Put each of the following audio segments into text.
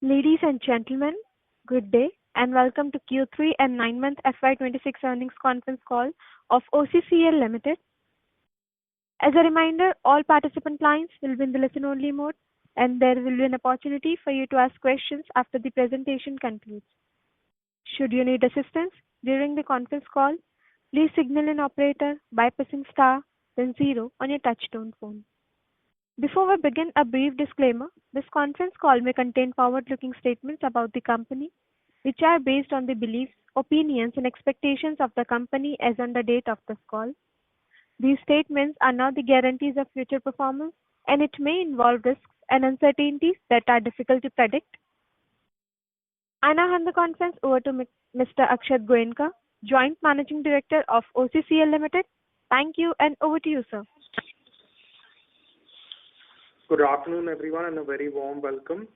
Ladies and gentlemen, good day and welcome to Q3 and 9-month FY26 earnings conference call of OCCL Limited. As a reminder, all participant lines will be in the listen-only mode, and there will be an opportunity for you to ask questions after the presentation concludes. Should you need assistance during the conference call, please signal an operator by pressing star, then 0 on your touchtone phone. Before we begin, a brief disclaimer. This conference call may contain forward-looking statements about the company, which are based on the beliefs, opinions, and expectations of the company as on the date of this call. These statements are not the guarantees of future performance, and it may involve risks and uncertainties that are difficult to predict. I now hand the conference over to Mr. Akshat Goenka, Joint Managing Director of OCCL Limited. Thank you, and over to you, sir. Good afternoon, everyone, and a very warm welcome.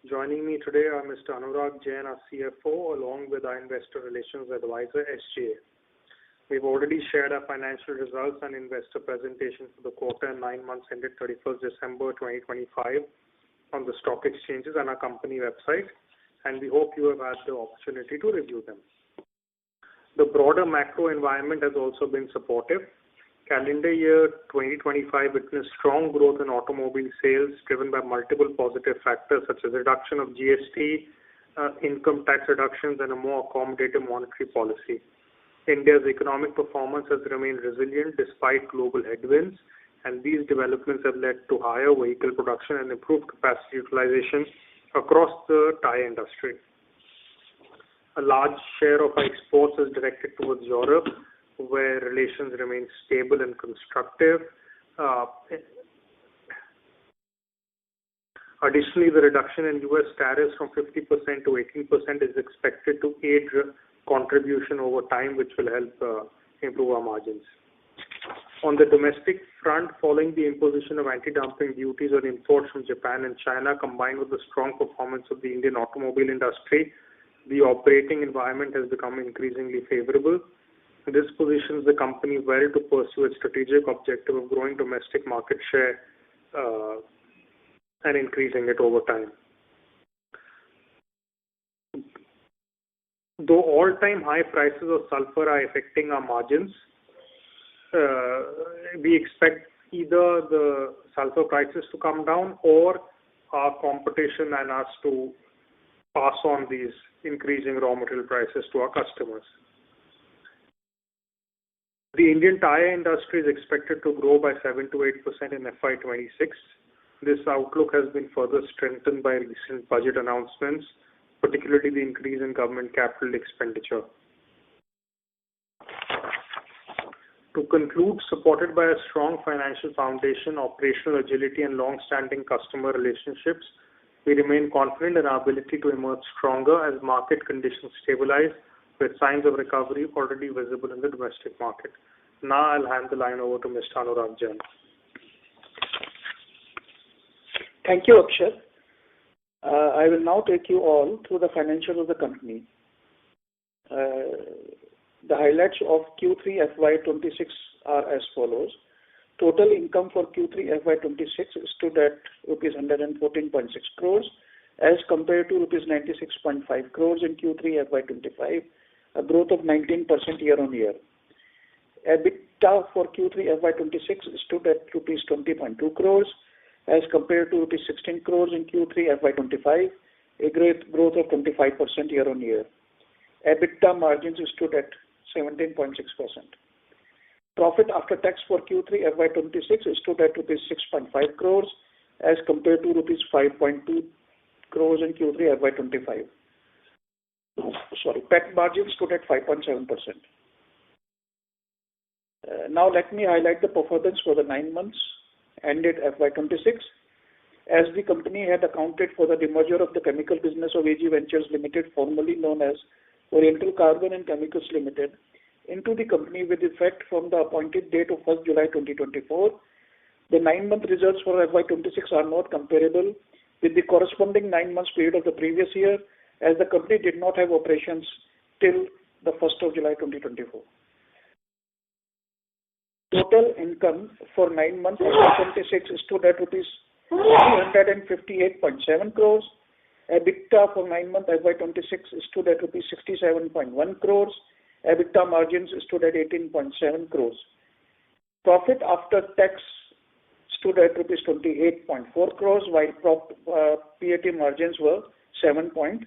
Joining me today are Mr. Anurag Jain, our CFO, along with our Investor Relations Advisor, SGA. We've already shared our financial results and investor presentation for the quarter and 9 months ended 31st December 2025 on the stock exchanges and our company website, and we hope you have had the opportunity to review them. The broader macro environment has also been supportive. Calendar year 2025 witnessed strong growth in automobile sales driven by multiple positive factors such as reduction of GST, income tax reductions, and a more accommodative monetary policy. India's economic performance has remained resilient despite global headwinds, and these developments have led to higher vehicle production and improved capacity utilization across the tire industry. A large share of our exports is directed towards Europe, where relations remain stable and constructive. Additionally, the reduction in U.S. tariffs from 50% to 18% is expected to aid contribution over time, which will help improve our margins. On the domestic front, following the imposition of anti-dumping duties on imports from Japan and China, combined with the strong performance of the Indian automobile industry, the operating environment has become increasingly favorable. This positions the company well to pursue its strategic objective of growing domestic market share and increasing it over time. Though all-time high prices of sulfur are affecting our margins, we expect either the sulfur prices to come down or our competition and us to pass on these increasing raw material prices to our customers. The Indian tire industry is expected to grow by 7 to 8% in FY26. This outlook has been further strengthened by recent budget announcements, particularly the increase in government capital expenditure. To conclude, supported by a strong financial foundation, operational agility, and long-standing customer relationships, we remain confident in our ability to emerge stronger as market conditions stabilize, with signs of recovery already visible in the domestic market. Now I'll hand the line over to Mr. Anurag Jain. Thank you, Akshat. I will now take you all through the financials of the company. The highlights of Q3 FY26 are as follows. Total income for Q3 FY26 stood at rupees 114.6 crores as compared to rupees 96.5 crores in Q3 FY25, a growth of 19% year-on-year. EBITDA for Q3 FY26 stood at rupees 20.2 crores as compared to rupees 16 crores in Q3 FY25, a great growth of 25% year-on-year. EBITDA margins stood at 17.6%. Profit after tax for Q3 FY26 stood at rupees 6.5 crores as compared to rupees 5.2 crores in Q3 FY25. PAT margin stood at 5.7%. Now let me highlight the performance for the 9 months ended FY26. As the company had accounted for the demerger of the chemical business of AG Ventures Limited, formerly known as Oriental Carbon and Chemicals Limited, into the company with effect from the appointed date of 1st July 2024, the 9-month results for FY26 are not comparable with the corresponding 9 months period of the previous year, as the company did not have operations till the 1st of July 2024. Total income for 9 months of FY26 stood at rupees 358.7 crores EBITDA for 9-month FY26 stood at rupees 67.1 crores. EBITDA margins stood at 18.7 crores. Profit after tax stood at rupees 28.4 crores, while PAT margins were 7.9%.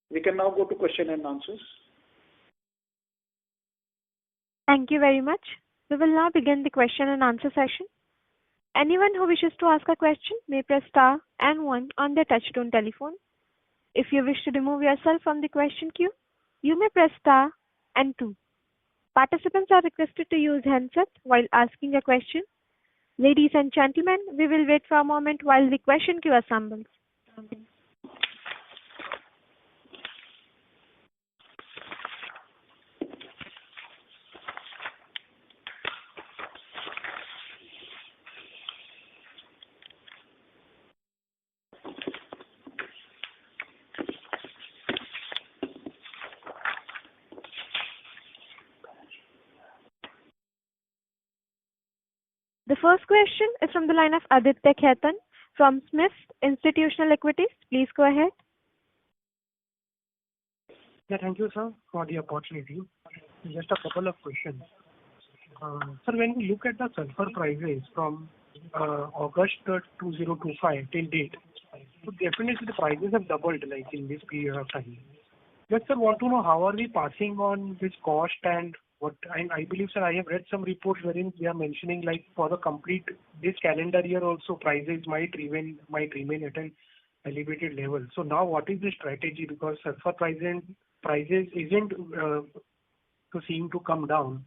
We can now go to question and answers. Thank you very much. We will now begin the question and answer session. Anyone who wishes to ask a question may press star and 1 on their touchtone telephone. If you wish to remove yourself from the question queue, you may press star and 2. Participants are requested to use handsets while asking a question. Ladies and gentlemen, we will wait for a moment while the question queue assembles. The first question is from the line of Aditya Khetan from Smith's Institutional Equities. Please go ahead. Yeah, thank you, sir, for the opportunity. Just a couple of questions. Sir, when we look at the sulfur prices from August 2025 till date, so definitely the prices have doubled like in this period of time. Just sir, want to know how are we passing on this cost and what I believe, sir, I have read some reports wherein they are mentioning like for the complete this calendar year also prices might remain at an elevated level. So now what is the strategy, because sulfur prices isn't to seem to come down.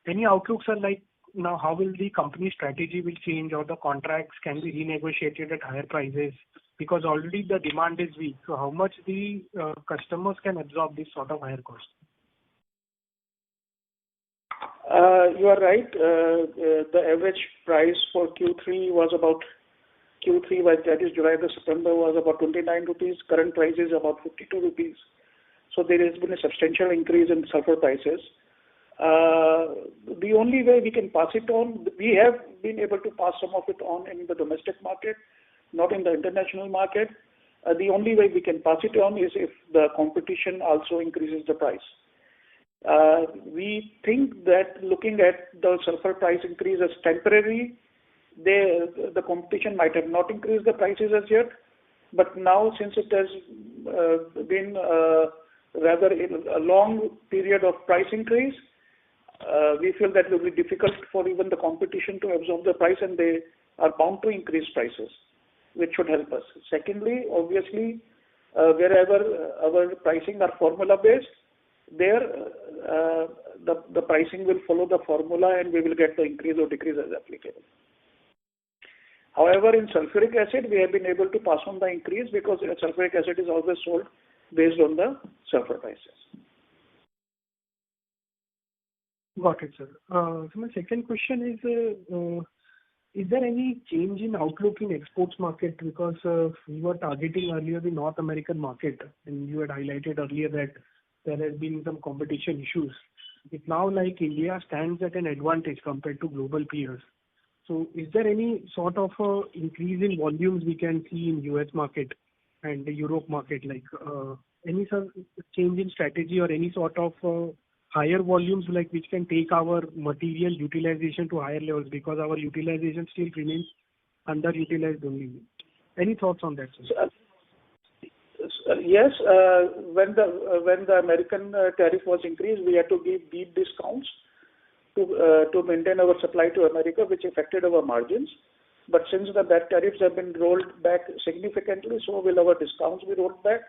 Any outlooks are like now how will the company strategy will change or the contracts can be renegotiated at higher prices, because already the demand is weak. So how much the customers can absorb this sort of higher cost? You are right. The average price for Q3 was about that is July to September was about 29 rupees. Current price is about 52 rupees. So there has been a substantial increase in sulfur prices. The only way we can pass it on, we have been able to pass some of it on in the domestic market, not in the international market. The only way we can pass it on is if the competition also increases the price. We think that looking at the sulfur price increase as temporary, the competition might have not increased the prices as yet, but now since it has been rather a long period of price increase, we feel that it will be difficult for even the competition to absorb the price, and they are bound to increase prices, which should help us. Secondly, obviously, wherever our pricing are formula based, there the pricing will follow the formula and we will get the increase or decrease as applicable. However, in sulfuric acid, we have been able to pass on the increase because sulfuric acid is always sold based on the sulfur prices. Got it, sir. So my second question is there any change in outlook in exports market? Because we were targeting earlier the North American market, and you had highlighted earlier that there has been some competition issues. It now like India stands at an advantage compared to global peers. So is there any sort of increase in volumes we can see in US market and the Europe market, like any sort of change in strategy or any sort of higher volumes like which can take our material utilization to higher levels, because our utilization still remains underutilized only. Any thoughts on that, sir? Yes, when the American tariff was increased, we had to give deep discounts to maintain our supply to America, which affected our margins. But since that tariffs have been rolled back significantly, so will our discounts be rolled back.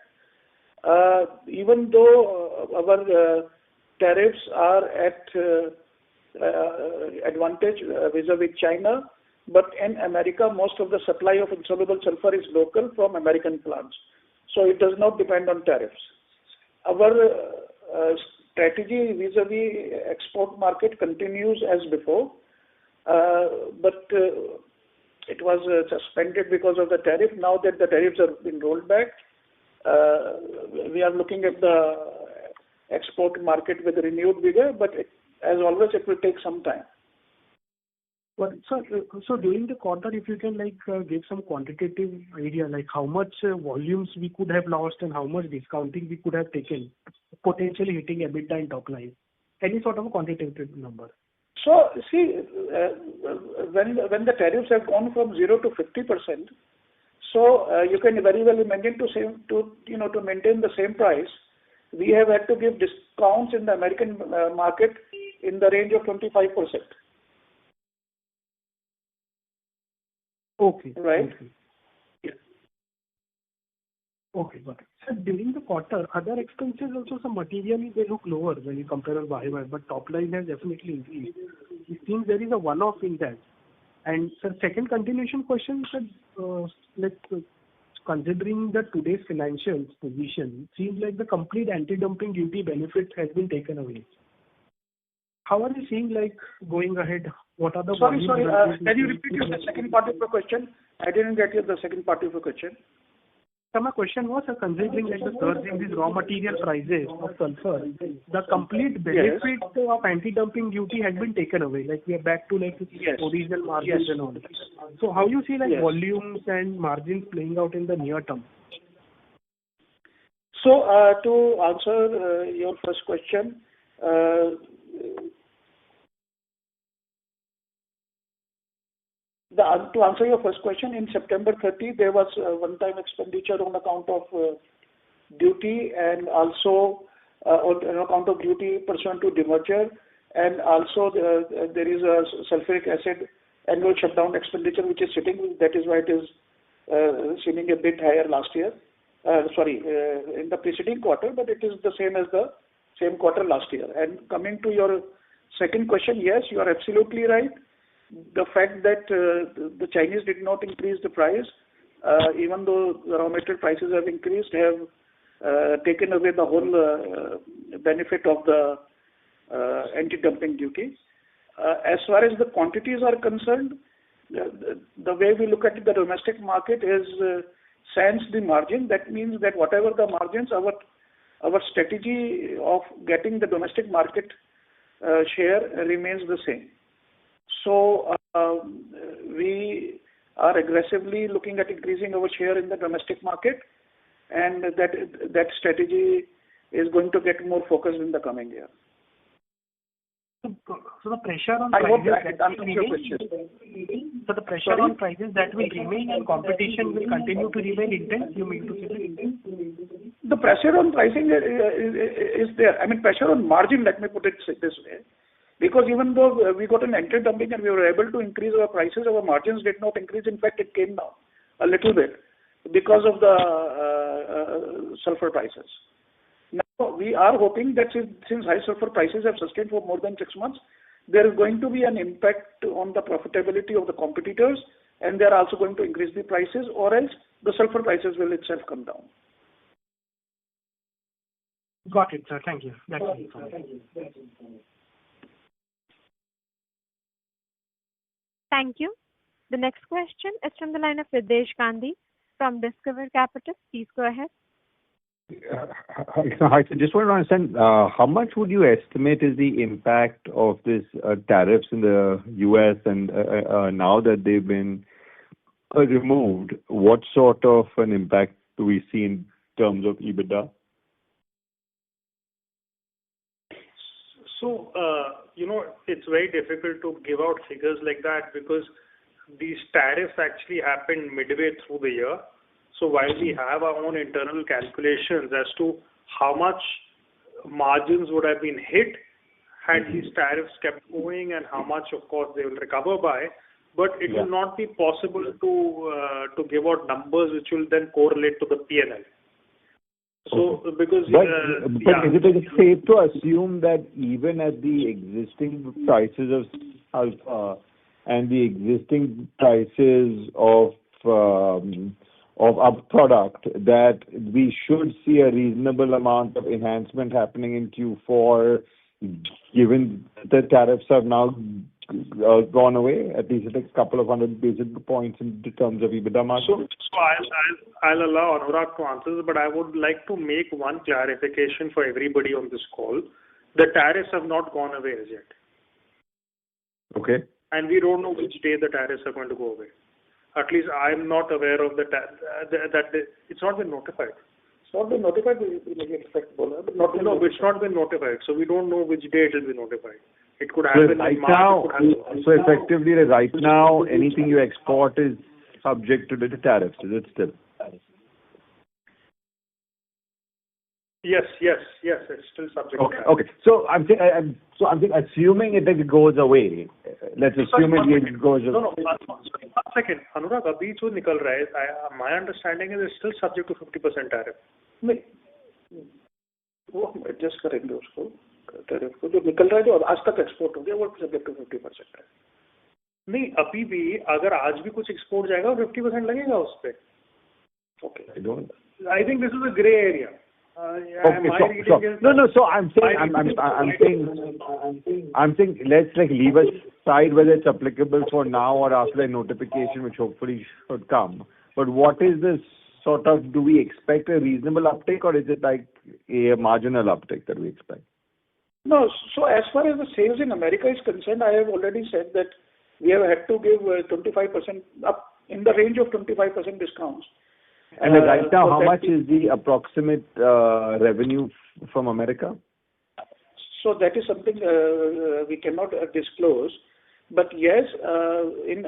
Even though our tariffs are at advantage vis-a-vis China, but in America, most of the supply of insoluble sulfur is local from American plants. So it does not depend on tariffs. Our strategy vis-a-vis export market continues as before, but it was suspended because of the tariff. Now that the tariffs have been rolled back, we are looking at the export market with renewed vigor, but as always, it will take some time. So during the quarter, if you can give some quantitative idea, like how much volumes we could have lost and how much discounting we could have taken, potentially hitting EBITDA and top line. Any sort of a quantitative number. So see, when the tariffs have gone from 0 to 50%, so you can very well imagine to maintain the same price, we have had to give discounts in the American market in the range of 25%. Okay. Right? Okay. Yeah. Okay, got it. So during the quarter, other expenses also some materially they look lower when you compare on YY, but top line has definitely increased. It seems there is a one-off in that. And sir, second continuation question, sir, considering the today's financial position, seems like the complete anti-dumping duty benefit has been taken away. How are you seeing going ahead? What are the Sorry. Can you repeat the second part of the question? I didn't get the second part of the question. So my question was, considering the surge in these raw material prices of sulfur, the complete benefit of anti-dumping duty has been taken away. We are back to original margins and all. So how you see volumes and margins playing out in the near term? So to answer your first question, to answer your first question, in September 30, there was a one-time expenditure on account of duty and also on account of duty pursuant to demerger, and also there is a sulfuric acid annual shutdown expenditure which is sitting. That is why it is seeming a bit higher last year. In the preceding quarter, but it is the same as the same quarter last year. And coming to your second question, yes, you are absolutely right. The fact that the Chinese did not increase the price, even though the raw material prices have increased, have taken away the whole benefit of the anti-dumping duty. As far as the quantities are concerned, the way we look at it, the domestic market is sans the margin. That means that whatever the margins, our strategy of getting the domestic market share remains the same. So we are aggressively looking at increasing our share in the domestic market, and that strategy is going to get more focused in the coming year. So the pressure on I hope prices that answers your question. So the pressure on prices that will remain and competition will continue to remain intense, you mean to say? The pressure on pricing is there. I mean, pressure on margin, let me put it this way. Because even though we got an anti-dumping and we were able to increase our prices, our margins did not increase. In fact, it came down a little bit because of the sulfur prices. Now, we are hoping that since high sulfur prices have sustained for more than 6 months, there is going to be an impact on the profitability of the competitors, and they are also going to increase the prices, or else the sulfur prices will itself come down. Got it, sir. Thank you. That's it. Thank you. The next question is from the line of Videsh Gandhi from Discover Capital. Please go ahead. Hi, so just want to understand, how much would you estimate is the impact of this tariffs in the U.S. and now that they've been removed, what sort of an impact do we see in terms of EBITDA? So, it's very difficult to give out figures like that because these tariffs actually happened midway through the year. So while we have our own internal calculations as to how much margins would have been hit had these tariffs kept going and how much, of course, they will recover by, but it will not be possible to give out numbers which will then correlate to the P&L. So, because is it safe to assume that even at the existing prices of sulfur and the existing prices of our product, that we should see a reasonable amount of enhancement happening in Q4, given the tariffs have now gone away, at least a couple of hundred basis points in terms of EBITDA margin? So I'll allow Anurag to answer this, but I would like to make one clarification for everybody on this call. The tariffs have not gone away as yet. Okay. and we don't know which day the tariffs are going to go away. At least I'm not aware of it's not been notified. It's not been notified, we make it effective, but not been it's not been notified, so we don't know which day it will be notified. It could So happen right in March. now, so effectively, right now, anything you export is subject to the tariffs. Is it still? Yes, it's still subject. Okay. So I'm saying, assuming it goes away. Let's assume it goes away. No. 1 second, Anurag. Abhi jo nikal raha hai, my understanding is it's still subject to 50% tariff. वो adjust करेंगे उसको tariff को जो निकल रहा है जो आज तक एक्सपोर्ट हो गया वो सब्जेक्ट टू 50% है. नहीं, अभी भी अगर आज भी कुछ एक्सपोर्ट जाएगा 50% लगेगा उस पे. Okay. I think this is a gray area. No. So I'm saying let's leave aside whether it's applicable for now or after the notification, which hopefully should come. But what is this sort of? Do we expect a reasonable uptake, or is it like a marginal uptake that we expect? No. So as far as the sales in America is concerned, I have already said that we have had to give 25% up in the range of 25% discounts. And right now, how much is the approximate revenue from America? So that is something we cannot disclose. But yes, I'm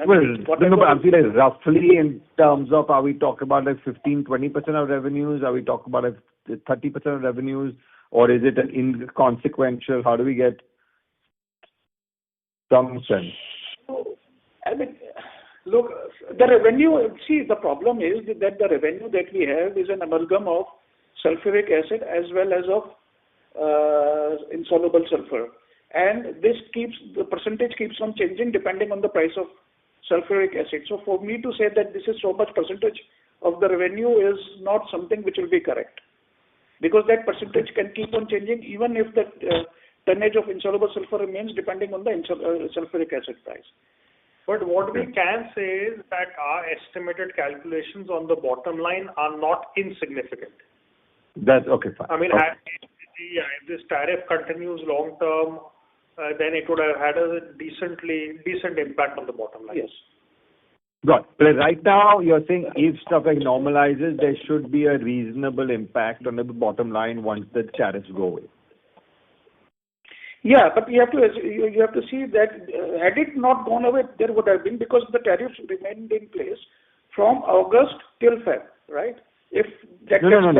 saying roughly in terms of, are we talking about 15-20% of revenues? Are we talking about 30% of revenues? Or is it inconsequential? How do we get some sense? So, look, the revenue, the problem is that the revenue that we have is an amalgam of sulfuric acid as well as of insoluble sulfur. And the percentage keeps on changing depending on the price of sulfuric acid. So for me to say that this is so much percentage of the revenue is not something which will be correct. Because that percentage can keep on changing even if the tonnage of insoluble sulfur remains depending on the sulfuric acid price. But what we can say is that our estimated calculations on the bottom line are not insignificant. That's okay, fine. I mean, if this tariff continues long term, then it would have had a decent impact on the bottom line. Yes. But right now, you're saying if stuff normalizes, there should be a reasonable impact on the bottom line once the tariffs go away. Yeah, but you have to see that had it not gone away, there would have been, because the tariffs remained in place from August till Feb, right? If that No.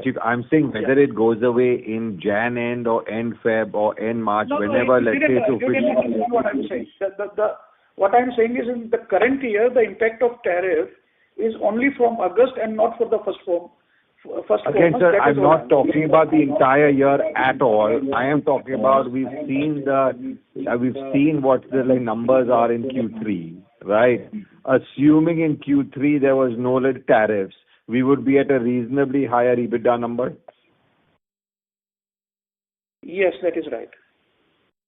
Chief, I'm saying whether it goes away in Jan end or end Feb or end March, whenever, let's say, to finish. What I'm saying. What I'm saying is in the current year, the impact of tariff is only from August and not for the first four months. Again, sir, I'm not talking about the entire year at all. I am talking about we've seen what the numbers are in Q3, right? Assuming in Q3 there was no tariffs, we would be at a reasonably higher EBITDA number. Yes, that is right.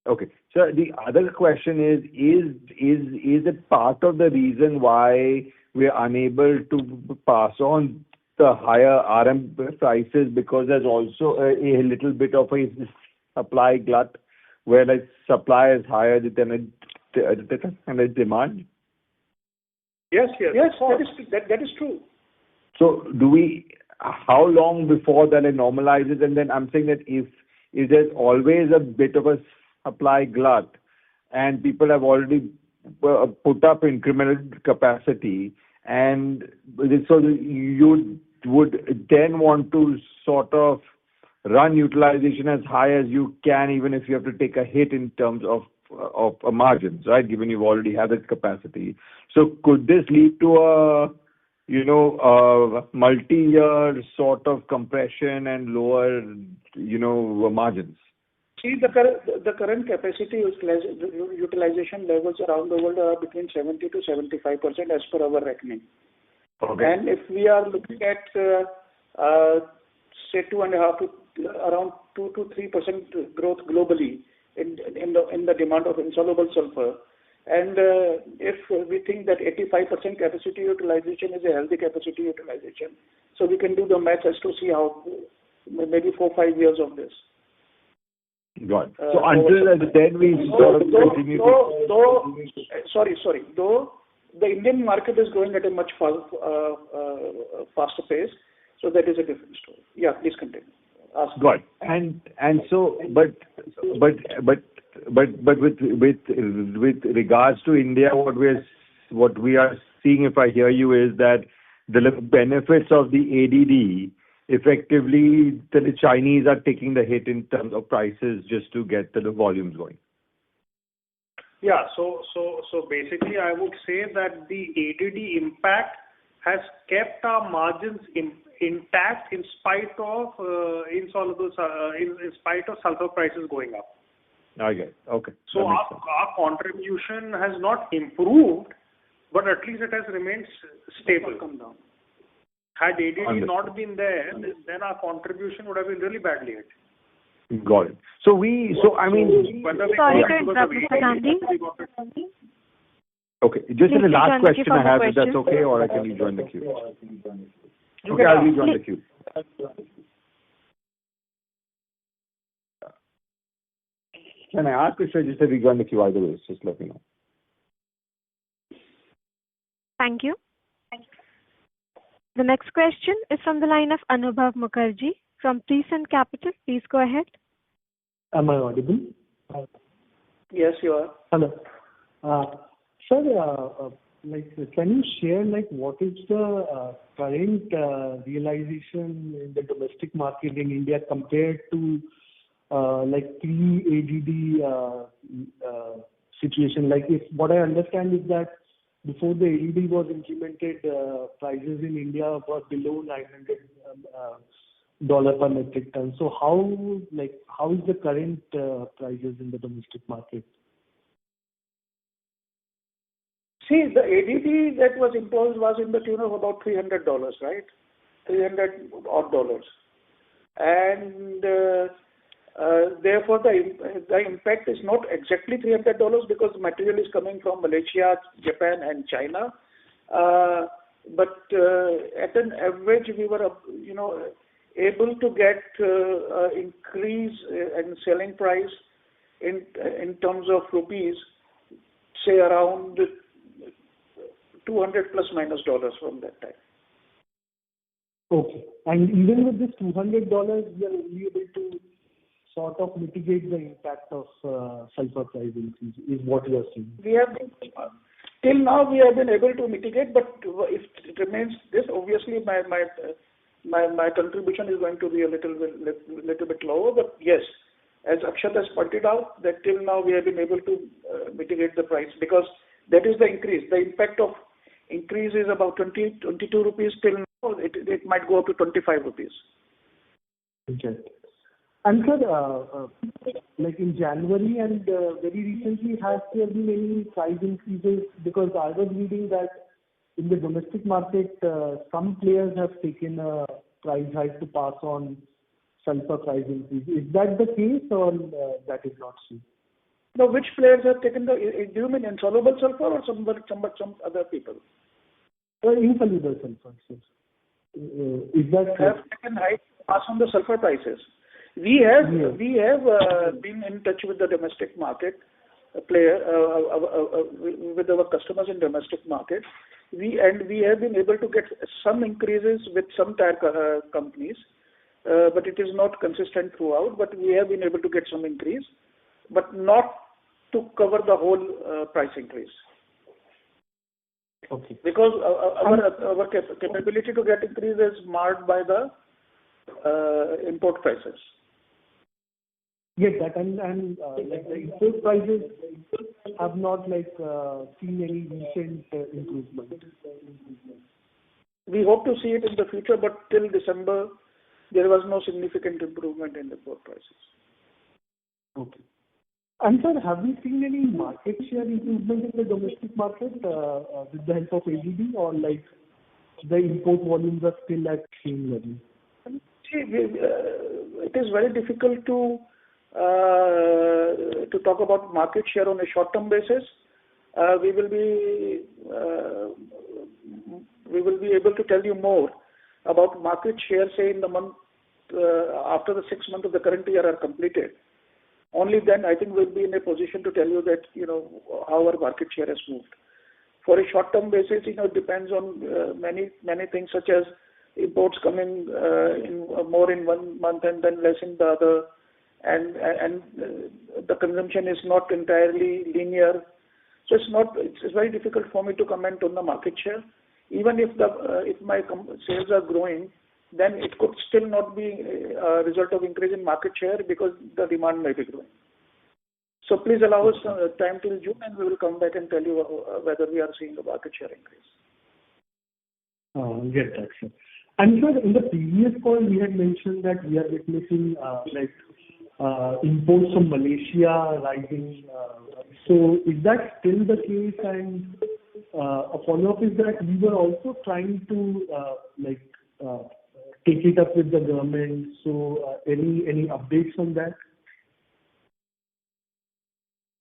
Okay. So the other question is it part of the reason why we are unable to pass on the higher RM prices because there's also a little bit of a supply glut where supply is higher than the demand? Yes, that is true. So how long before that it normalizes? And then I'm saying that if there's always a bit of a supply glut and people have already put up incremental capacity, and so you would then want to sort of run utilization as high as you can, even if you have to take a hit in terms of margins, right? Given you already have that capacity. So could this lead to a multi-year sort of compression and lower, margins? See, the current capacity utilization levels around the world are between 70 to 75% as per our reckoning. Okay. And if we are looking at, say, 2.5 to around 2 to 3% growth globally in the demand of insoluble sulfur, and if we think that 85% capacity utilization is a healthy capacity utilization, so we can do the math as to see how maybe 4-5 years of this. Got it. So until then, we sort of continue to... Though the Indian market is growing at a much faster pace, so that is a different story. Yeah, please continue. Ask. Got it. And so, but with regards to India, what we are seeing, if I hear you, is that the benefits of the ADD, effectively, the Chinese are taking the hit in terms of prices just to get the volumes going. Yeah. So basically, I would say that the ADD impact has kept our margins intact in spite of sulfur prices going up. I get it. Okay. So our contribution has not improved, but at least it has remained stable. Come down. Had ADD not been there, then our contribution would have been really badly hit. Got it. Sorry to interrupt, Mr. Gandhi. Okay. Just Please the last rejoin the queue question I for have, more if that's questions. okay, or I can rejoin the queue. Okay, I'll rejoin the queue. Can I ask, or should I just rejoin the queue either way? Just let me know. Thank you. The next question is from the line of Anubhav Mukherjee from Prescient Capital. Please go ahead. Am I audible? Yes, you are. Hello. Sir, can you share what is the current realization in the domestic market in India compared to pre-ADD situation? What I understand is that before the ADD was implemented, prices in India were below $900 per metric ton. So how is the current prices in the domestic market? See, the ADD that was imposed was in the tune of about $300, right? $300 odd dollars. And therefore, the impact is not exactly $300 because the material is coming from Malaysia, Japan, and China. But at an average, we were, able to get increase in selling price in terms of rupees, say around $200 plus minus dollars from that time. Okay. And even with this $200, we are only able to sort of mitigate the impact of sulfur price increase, is what you are saying. Till now, we have been able to mitigate, but if it remains this, obviously my contribution is going to be a little bit lower. But yes, as Akshat has pointed out, that till now we have been able to mitigate the price because that is the increase. The impact of increase is about 22 rupees till now. It might go up to 25 rupees. Okay. And sir, in January and very recently, has there been any price increases? Because I was reading that in the domestic market, some players have taken a price hike to pass on sulfur price increase. Is that the case or that is not so? No, which players have taken do you mean insoluble sulfur or some other people? Insoluble sulfur, sir. Is that have taken hike to pass on the sulfur prices? We have been in touch with the domestic market player, with our customers in domestic market. We have been able to get some increases with some tire companies, but it is not consistent throughout. But we have been able to get some increase, but not to cover the whole price increase. Okay. Because our capability to get increase is marred by the import prices. Yes, that and the import prices have not seen any recent improvement. We hope to see it in the future, but till December there was no significant improvement in the import prices. Okay. And sir, have we seen any market share improvement in the domestic market with the help of ADD, or the import volumes are still at same level? See, it is very difficult to talk about market share on a short-term basis. We will be able to tell you more about market share, say in the month after the 6 months of the current year are completed. only then I think we'll be in a position to tell you that, how our market share has moved. For a short-term basis, it depends on many things, such as imports coming in more in 1 month and then less in the other, and the consumption is not entirely linear. So it's very difficult for me to comment on the market share. Even if my sales are growing, then it could still not be a result of increase in market share because the demand may be growing. So please allow us time till June, and we will come back and tell you whether we are seeing a market share increase. Get that, sir. And sir, in the previous call, we had mentioned that we are witnessing imports from Malaysia rising. So is that still the case? And a follow-up is that we were also trying to take it up with the government. So any updates on that?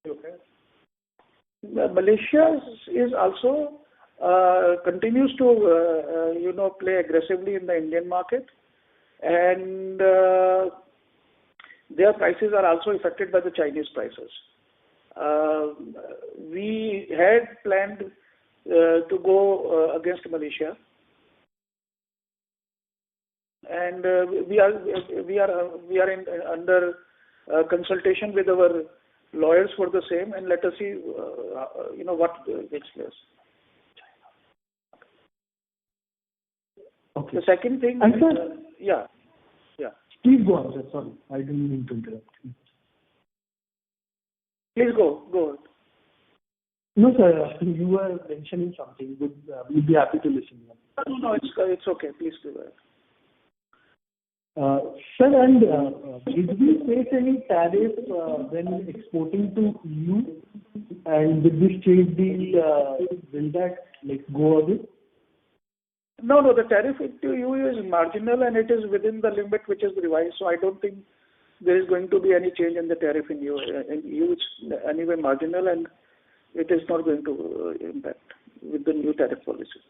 Okay. Malaysia is also continues to play aggressively in the Indian market, and their prices are also affected by the Chinese prices. We had planned to go against Malaysia, and we are under consultation with our lawyers for the same, and let us see what takes place. Okay. The second thing, and sir, yeah. Please go on, sir. Sorry, I didn't mean to interrupt. Please go on. No, sir, you were mentioning something. We'd be happy to listen. No, it's okay. Please go ahead. Sir, and did we face any tariff when exporting to EU? And with this trade deal, will that go away? No, the tariff to EU is marginal, and it is within the limit which is revised. So I don't think there is going to be any change in the tariff in EU. In EU, it's anyway marginal, and it is not going to impact with the new tariff policy.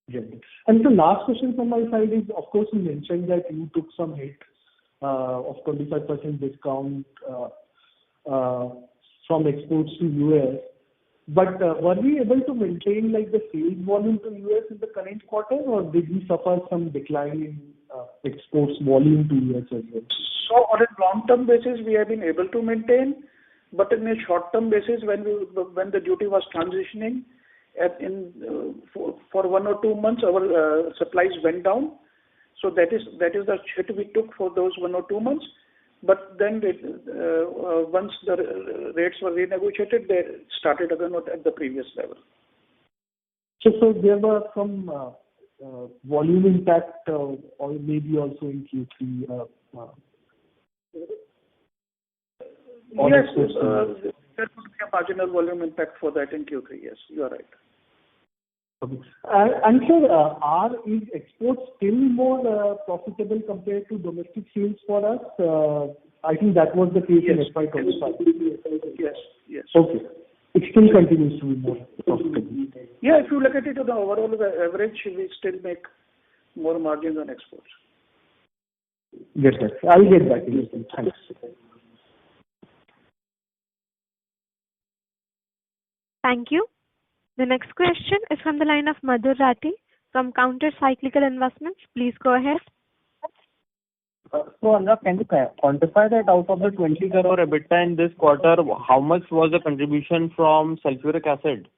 Yeah. And the last question from my side is, of course, you mentioned that you took some hit of 25% discount from exports to US. But were we able to maintain the sales volume to US in the current quarter, or did we suffer some decline in exports volume to US as well? So on a long-term basis, we have been able to maintain, but in a short-term basis, when the duty was transitioning, for 1 or 2 months, our supplies went down. So that is the hit we took for those 1 or 2 months. But then once the rates were renegotiated, they started again at the previous level. So there were some volume impact, or maybe also in Q3. Yes, there could be a marginal volume impact for that in Q3. Yes, you are right. Okay. And sir, is exports still more profitable compared to domestic sales for us? I think that was the case in FY2025. Yes. Okay. It still continues to be more profitable. Yeah, if you look at it on the overall average, we still make more margins on exports. Yes, sir. I'll get back to you. Thanks. Thank you. The next question is from the line of Madhur Rathi from Counter Cyclical Investments. Please go ahead. So, Anurag, can you quantify that out of the 20 crore EBITDA in this quarter, how much was the contribution from sulfuric acid?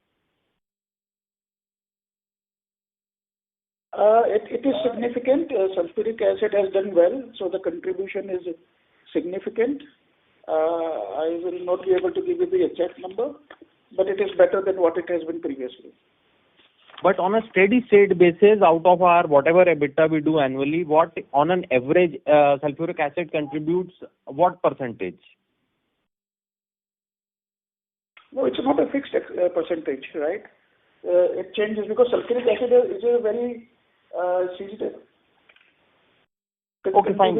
It is significant. Sulfuric acid has done well, so the contribution is significant. I will not be able to give you the exact number, but it is better than what it has been previously. But on a steady state basis, out of our whatever EBITDA we do annually, what on an average sulfuric acid contributes what percentage? No, it's not a fixed percentage, right? It changes because sulfuric acid is a very seasonal. Okay, fine.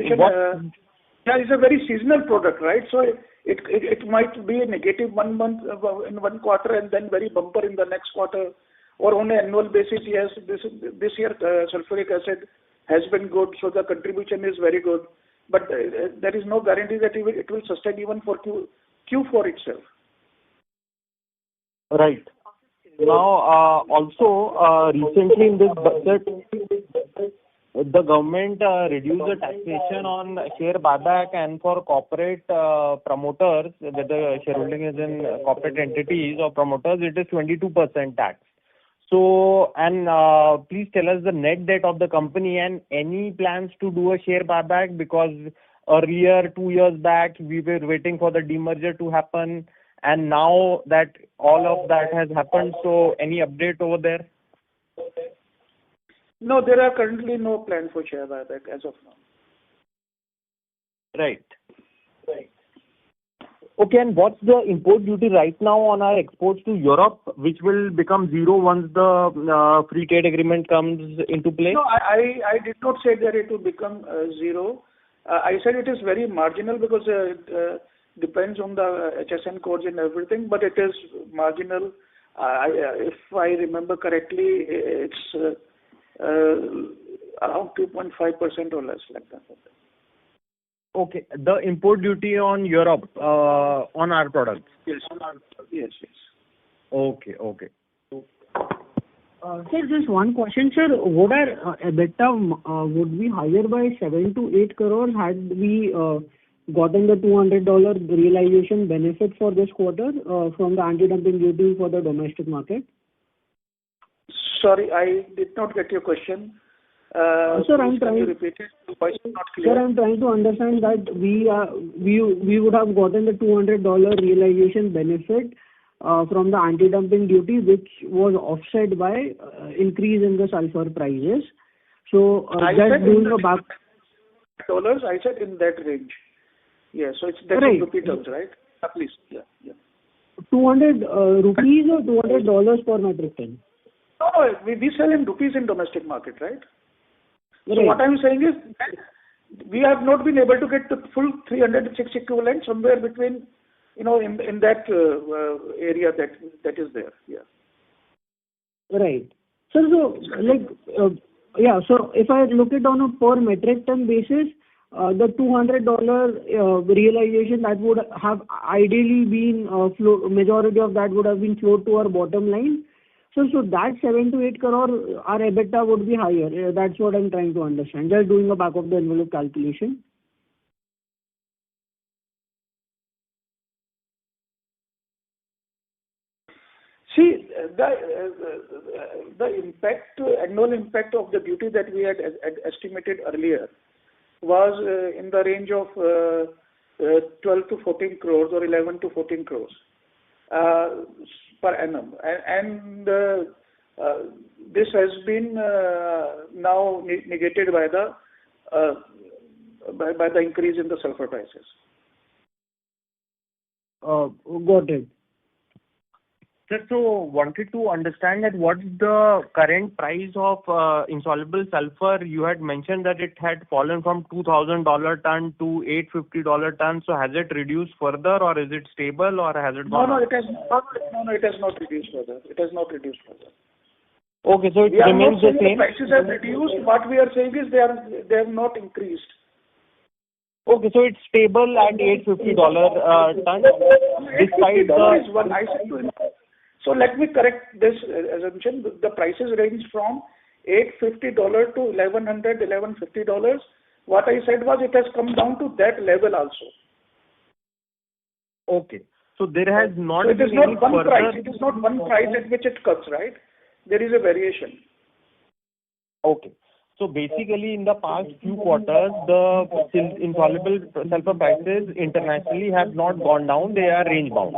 Yeah, it's a very seasonal product, right? So it might be a negative 1 month in 1 quarter and then very bumper in the next quarter, or on an annual basis. Yes, this year sulfuric acid has been good, so the contribution is very good. but there is no guarantee that it will sustain even for Q4 itself. Right. Now, also, recently in this budget, the government reduced the taxation on share buyback, and for corporate promoters, whether the shareholding is in corporate entities or promoters, it is 22% tax. So, and please tell us the net debt of the company and any plans to do a share buyback, because earlier, 2 years back, we were waiting for the demerger to happen, and now that all of that has happened, so any update over there? No, there are currently no plan for share buyback as of now. Right. Okay, and what's the import duty right now on our exports to Europe, which will become zero once the free trade agreement comes into play? No, I did not say that it will become zero. I said it is very marginal because it depends on the HSN codes and everything, but it is marginal. If I remember correctly, it's around 2.5% or less, like that. Okay, the import duty on Europe on our products. Yes. Okay. Sir, just one question, sir. Would our EBITDA would be higher by 7 to 8 crores had we gotten the $200 realization benefit for this quarter from the anti-dumping duty for the domestic market? Sorry, I did not get your question. Sir, I'm trying to repeat it. The voice is not clear. Sir, I'm trying to understand that we would have gotten the $200 realization benefit from the anti-dumping duty, which was offset by increase in the sulfur prices. So just doing a back dollars, I said in that range. Yeah, so it's that's right. In rupee terms, right? Please, yeah. 200 rupees or $200 per metric ton? No, we sell in rupees in domestic market, right? Right. So what I'm saying is, we have not been able to get the full 306 equivalent, somewhere between, in that area that is there. Yeah. Right. So if I look it on a per metric ton basis, the $200 realization that would have ideally been majority of that would have been flowed to our bottom line. So that 7 to 8 crore, our EBITDA would be higher. That's what I'm trying to understand. Just doing a back of the envelope calculation. See, the annual impact of the duty that we had estimated earlier was in the range of 12 to 14 crores or 11 to 14 crores per annum. And this has been now negated by the increase in the sulfur prices. Got it. Sir, so wanted to understand that what's the current price of insoluble sulfur? You had mentioned that it had fallen from $2,000 ton to $850 ton. So has it reduced further, or is it stable, or has it gone up? It has not reduced further. It has not reduced further. Okay, so it remains the same. The prices have reduced. What we are saying is they have not increased. Okay, so it's stable at $850 ton, despite the. So let me correct this assumption. The prices range from $850 to $1,100, $1,150. What I said was it has come down to that level also. Okay, so there has not so been it is not any one further. Price. It is not one price at which it cuts, right? There is a variation. Okay. So basically, in the past few quarters, the insoluble sulfur prices internationally have not gone down. They are range bound.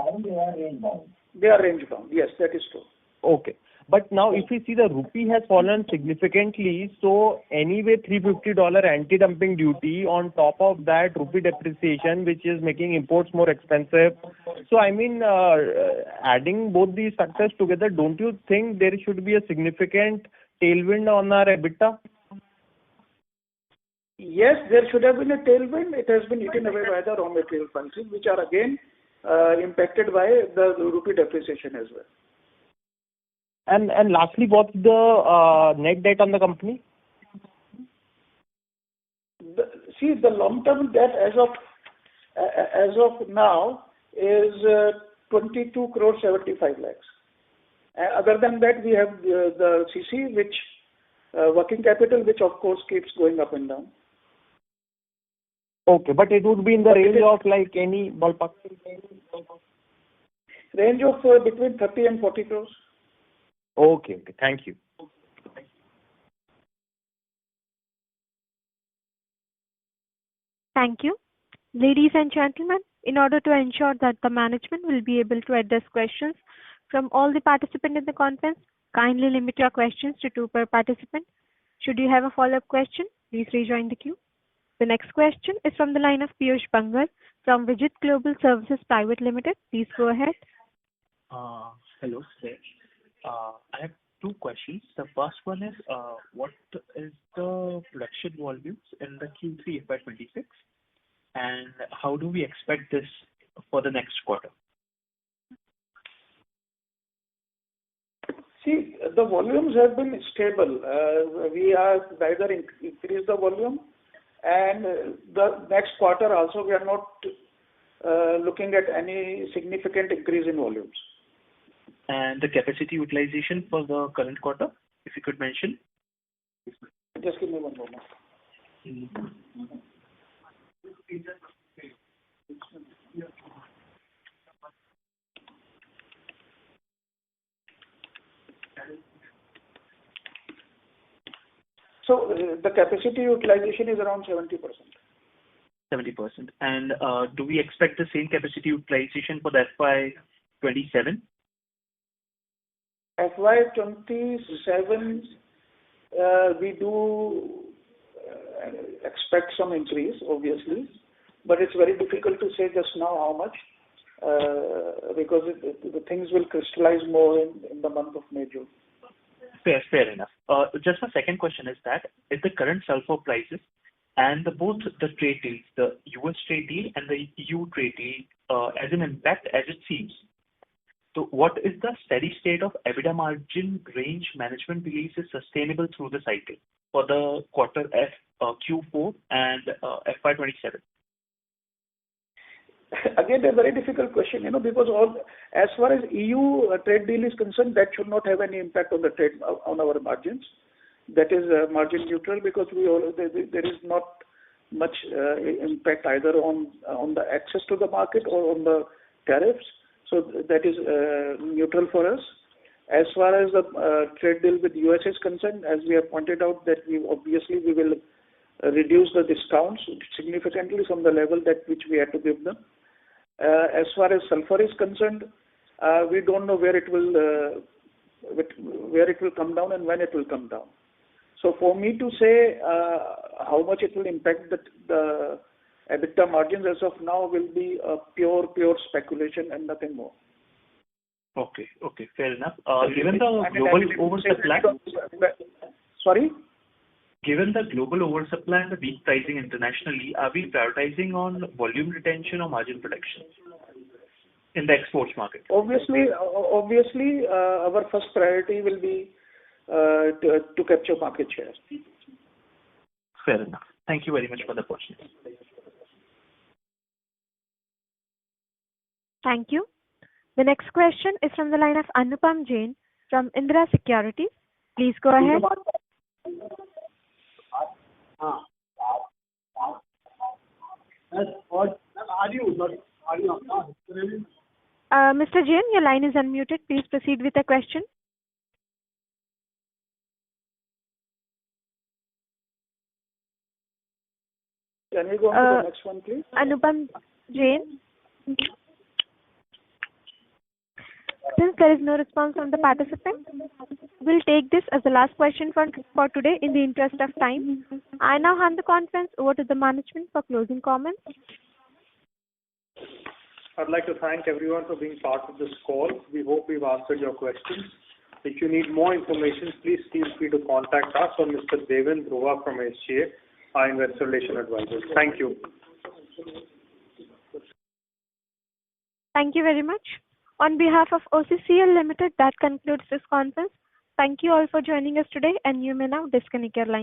They are range bound. Yes, that is true. Okay. But now if we see the rupee has fallen significantly, so anyway $350 anti-dumping duty, on top of that rupee depreciation, which is making imports more expensive. So I mean, adding both these factors together, don't you think there should be a significant tailwind on our EBITDA? Yes, there should have been a tailwind. It has been eaten away by the raw material prices, which are again impacted by the rupee depreciation as well. And lastly, what's the net debt on the company? see, the long-term debt as of now is 22 crore 75 lakhs. Other than that, we have the CC, which working capital, which of course keeps going up and down. Okay, but it would be in the range of like any ballpark? Range of between 30 and 40 crores. Okay, thank you. Thank you. Ladies and gentlemen, in order to ensure that the management will be able to address questions from all the participants in the conference, kindly limit your questions to 2 per participant. Should you have a follow-up question, please rejoin the queue. The next question is from the line of Piyush Bangal from Vijit Global Services Private Limited. Please go ahead. Hello, sir. I have 2 questions. The first one is, what is the production volumes in the Q3 FY26, and how do we expect this for the next quarter? See, the volumes have been stable. We have either increased the volume, and the next quarter also we are not looking at any significant increase in volumes. And the capacity utilization for the current quarter, if you could mention? Just give me one moment. So the capacity utilization is around 70%. 70%. And do we expect the same capacity utilization for the FY27? FY27, we do expect some increase, obviously, but it's very difficult to say just now how much, because the things will crystallize more in the month of May, June. Fair enough. Just a second question is that if the current sulfur prices and both the trade deals, the US trade deal and the EU trade deal, as an impact as it seems, so what is the steady state of EBITDA margin range management believes is sustainable through the cycle for the quarter Q4 and FY27? Again, a very difficult question, because as far as EU trade deal is concerned, that should not have any impact on the trade on our margins. That is margin neutral, because there is not much impact either on the access to the market or on the tariffs. So that is neutral for us. As far as the trade deal with US is concerned, as we have pointed out, that we will reduce the discounts significantly from the level that which we had to give them. As far as sulfur is concerned, we don't know where it will come down and when it will come down. So for me to say how much it will impact the EBITDA margins as of now will be a pure speculation and nothing more. Okay, fair enough. Given the global oversupply. Sorry? Given the global oversupply and the weak pricing internationally, are we prioritizing on volume retention or margin protection in the exports market? Obviously, our first priority will be to capture market share. Fair enough. Thank you very much for the question. Thank you. The next question is from the line of Anupam Jain from Indra Securities. Please go ahead. Mr. Jain, your line is unmuted. Please proceed with the question. Can we go on to the next one, please? Anupam Jain. Since there is no response from the participant, we'll take this as the last question for today in the interest of time. I now hand the conference over to the management for closing comments. I'd like to thank everyone for being part of this call. We hope we've answered your questions. If you need more information, please feel free to contact us or Mr. Deven Dhruva from SGA, our investor relation advisors. Thank you. Thank you very much. On behalf of OCCL Limited, that concludes this conference. Thank you all for joining us today, and you may now disconnect your line.